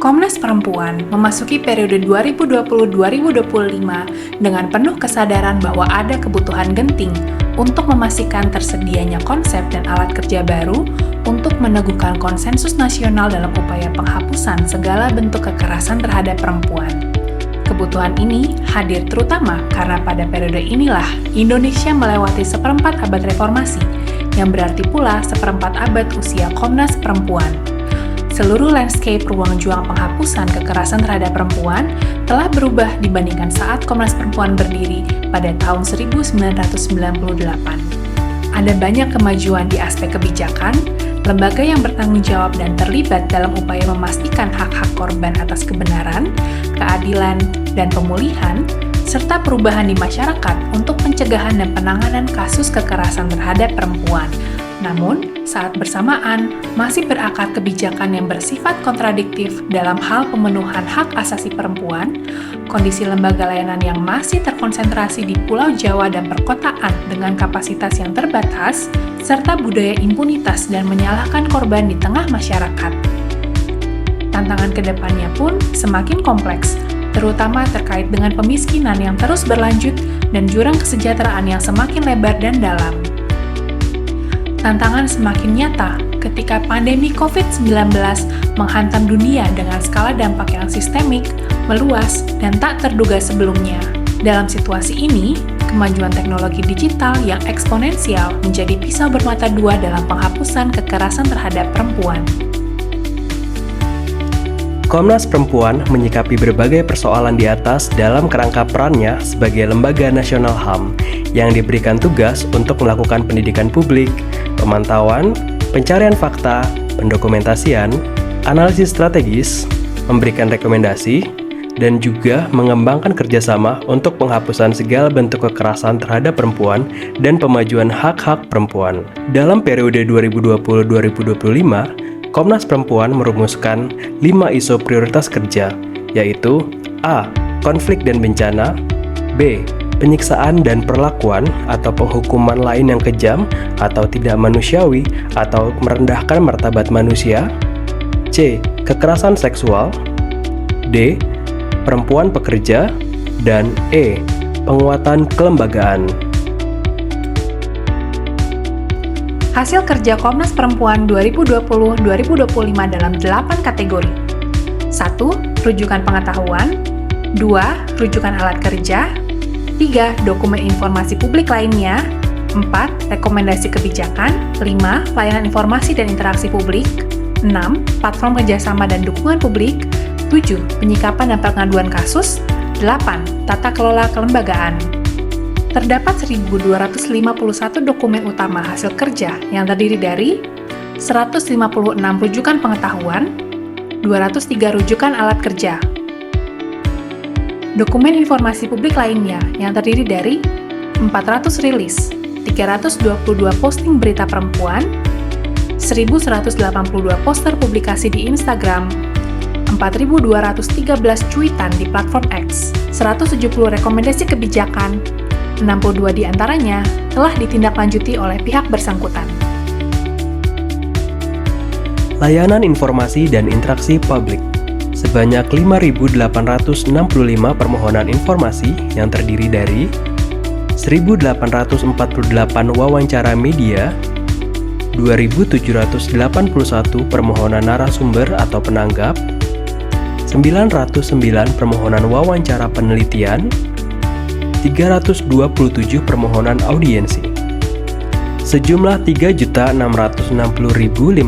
Komnas Perempuan memasuki periode 2020-2025 dengan penuh kesadaran bahwa ada kebutuhan genting untuk memastikan tersedianya konsep dan alat kerja baru untuk meneguhkan konsensus nasional dalam upaya penghapusan segala bentuk kekerasan terhadap perempuan. Kebutuhan ini hadir terutama karena pada periode inilah Indonesia melewati seperempat abad reformasi, yang berarti pula seperempat abad usia Komnas Perempuan. Seluruh landscape ruang juang penghapusan kekerasan terhadap perempuan telah berubah dibandingkan saat Komnas Perempuan berdiri pada tahun 1998. Ada banyak kemajuan di aspek kebijakan, lembaga yang bertanggung jawab dan terlibat dalam upaya memastikan hak-hak korban atas kebenaran, keadilan, dan pemulihan, serta perubahan di masyarakat untuk pencegahan dan penanganan kasus kekerasan terhadap perempuan. Namun, saat bersamaan, masih berakar kebijakan yang bersifat kontradiktif dalam hal pemenuhan hak asasi perempuan, kondisi lembaga layanan yang masih terkonsentrasi di Pulau Jawa dan perkotaan dengan kapasitas yang terbatas, serta budaya impunitas dan menyalahkan korban di tengah masyarakat. Tantangan ke depannya pun semakin kompleks, terutama terkait dengan pemiskinan yang terus berlanjut dan jurang kesejahteraan yang semakin lebar dan dalam. Tantangan semakin nyata ketika pandemi COVID-19 menghantam dunia dengan skala dampak yang sistemik, meluas, dan tak terduga sebelumnya. Dalam situasi ini, kemajuan teknologi digital yang eksponensial menjadi pisau bermata dua dalam penghapusan kekerasan terhadap perempuan. Komnas Perempuan menyikapi berbagai persoalan di atas dalam kerangka perannya sebagai lembaga nasional HAM yang diberikan tugas untuk melakukan pendidikan publik, pemantauan, pencarian fakta, pendokumentasian, analisis strategis, memberikan rekomendasi, dan juga mengembangkan kerjasama untuk penghapusan segala bentuk kekerasan terhadap perempuan dan pemajuan hak-hak perempuan. Dalam periode 2020-2025, Komnas Perempuan merumuskan 5 isu prioritas kerja, yaitu A. Konflik dan bencana, B. Penyiksaan dan perlakuan atau penghukuman lain yang kejam atau tidak manusiawi atau merendahkan martabat manusia, C. Kekerasan seksual, D. Perempuan pekerja, dan E. Penguatan kelembagaan. Hasil kerja Komnas Perempuan 2020-2025 dalam 8 kategori. 1. Rujukan pengetahuan. 2. Rujukan alat kerja. 3. Dokumen informasi publik lainnya. 4. Rekomendasi kebijakan. 5. Layanan informasi dan interaksi publik. 6. Platform kerjasama dan dukungan publik. 7. Penyikapan dan pengaduan kasus. 8. Tata kelola kelembagaan. Terdapat 1.251 dokumen utama hasil kerja yang terdiri dari 156 rujukan pengetahuan, 203 rujukan alat kerja. Dokumen informasi publik lainnya yang terdiri dari 400 rilis, 322 posting berita perempuan, 1.182 poster publikasi di Instagram, 4.213 cuitan di platform X, 170 rekomendasi kebijakan, 62 diantaranya telah ditindaklanjuti oleh pihak bersangkutan. Layanan informasi dan interaksi publik. Sebanyak 5.865 permohonan informasi yang terdiri dari 1.848 wawancara media, 2.781 permohonan narasumber atau penanggap, 909 permohonan wawancara penelitian, 327 permohonan audiensi. Sejumlah 3.660.531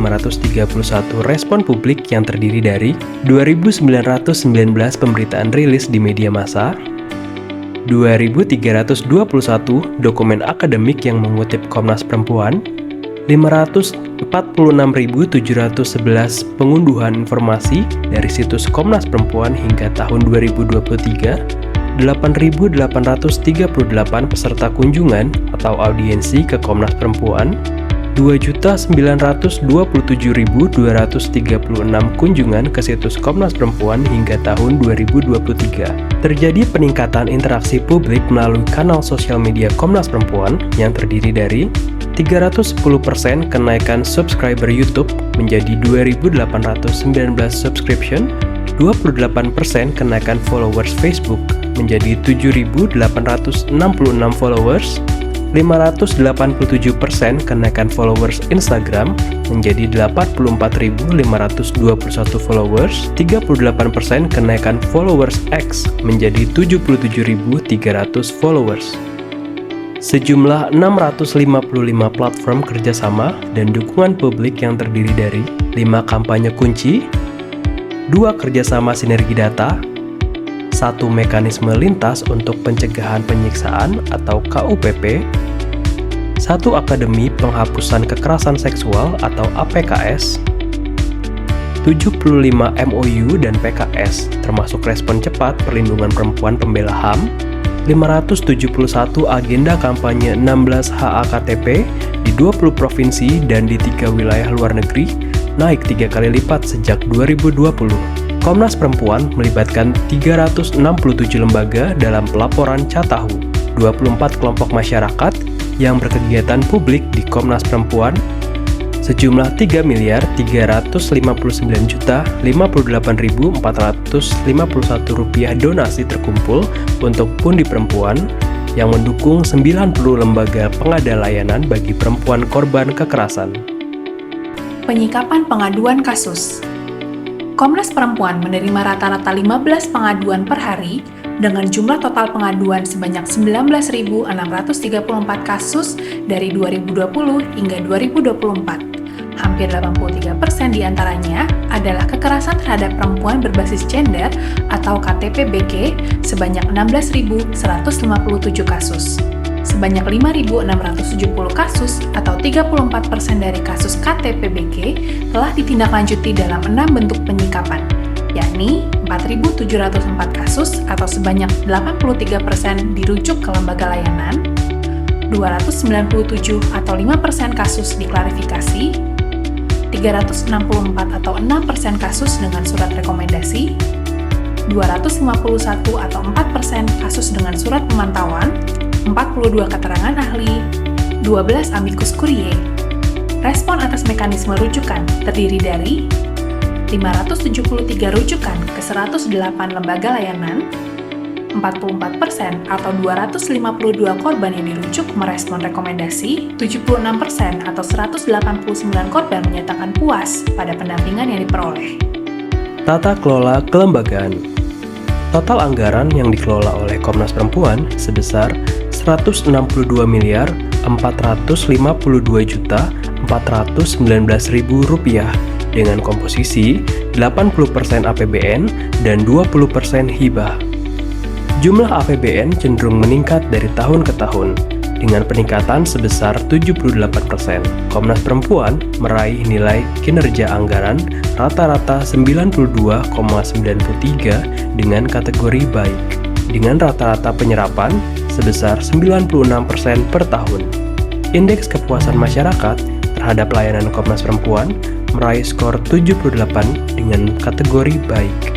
respon publik yang terdiri dari 2.919 pemberitaan rilis di media massa, 2.321 dokumen akademik yang mengutip Komnas Perempuan, 546.711 pengunduhan informasi dari situs Komnas Perempuan hingga tahun 2023, 8.838 peserta kunjungan atau audiensi ke Komnas Perempuan, 2.927.236 kunjungan ke situs Komnas Perempuan hingga tahun 2023. Terjadi peningkatan interaksi publik melalui kanal sosial media Komnas Perempuan yang terdiri dari 310% kenaikan subscriber YouTube menjadi 2.819 subscription, 28% kenaikan followers Facebook menjadi 7.866 followers, 587% kenaikan followers Instagram menjadi 84.521 followers, 38% kenaikan followers X menjadi 77.300 followers. Sejumlah 655 platform kerjasama dan dukungan publik yang terdiri dari 5 kampanye kunci, 2 kerjasama sinergi data, 1 mekanisme lintas untuk pencegahan penyiksaan atau KUPP, 1 akademi penghapusan kekerasan seksual atau APKS, 75 MOU dan PKS termasuk respon cepat perlindungan perempuan pembela HAM, 571 agenda kampanye 16 HAKTP di 20 provinsi dan di 3 wilayah luar negeri, naik 3 kali lipat sejak 2020. Komnas Perempuan melibatkan 367 lembaga dalam pelaporan Catahu, 24 kelompok masyarakat yang berkegiatan publik di Komnas Perempuan, sejumlah 3.359.058.451 rupiah donasi terkumpul untuk pundi perempuan yang mendukung 90 lembaga pengada layanan bagi perempuan korban kekerasan. Penyikapan pengaduan kasus. Komnas Perempuan menerima rata-rata 15 pengaduan per hari dengan jumlah total pengaduan sebanyak 19.634 kasus dari 2020 hingga 2024. Hampir 83% diantaranya adalah kekerasan terhadap perempuan berbasis gender atau KTP-BG sebanyak 16.157 kasus. Sebanyak 5.670 kasus atau 34% dari kasus KTP-BG telah ditindaklanjuti dalam 6 bentuk penyikapan, yakni 4.704 kasus atau sebanyak 83% dirujuk ke lembaga layanan, 297 atau 5% kasus diklarifikasi, 364 atau 6% kasus dengan surat rekomendasi, 251 atau 4% kasus dengan surat pemantauan, 42 keterangan ahli, 12 amicus curiae. Respon atas mekanisme rujukan terdiri dari 573 rujukan ke 108 lembaga layanan, 44% atau 252 korban yang dirujuk merespon rekomendasi, 76% atau 189 korban menyatakan puas pada pendampingan yang diperoleh. Tata kelola kelembagaan. Total anggaran yang dikelola oleh Komnas Perempuan sebesar Rp162.452.419.000 dengan komposisi 80% APBN dan 20% hibah. Jumlah APBN cenderung meningkat dari tahun ke tahun dengan peningkatan sebesar 78%. Komnas Perempuan meraih nilai kinerja anggaran rata-rata 92,93 dengan kategori baik, dengan rata-rata penyerapan sebesar 96% per tahun. Indeks kepuasan masyarakat terhadap layanan Komnas Perempuan meraih skor 78 dengan kategori baik.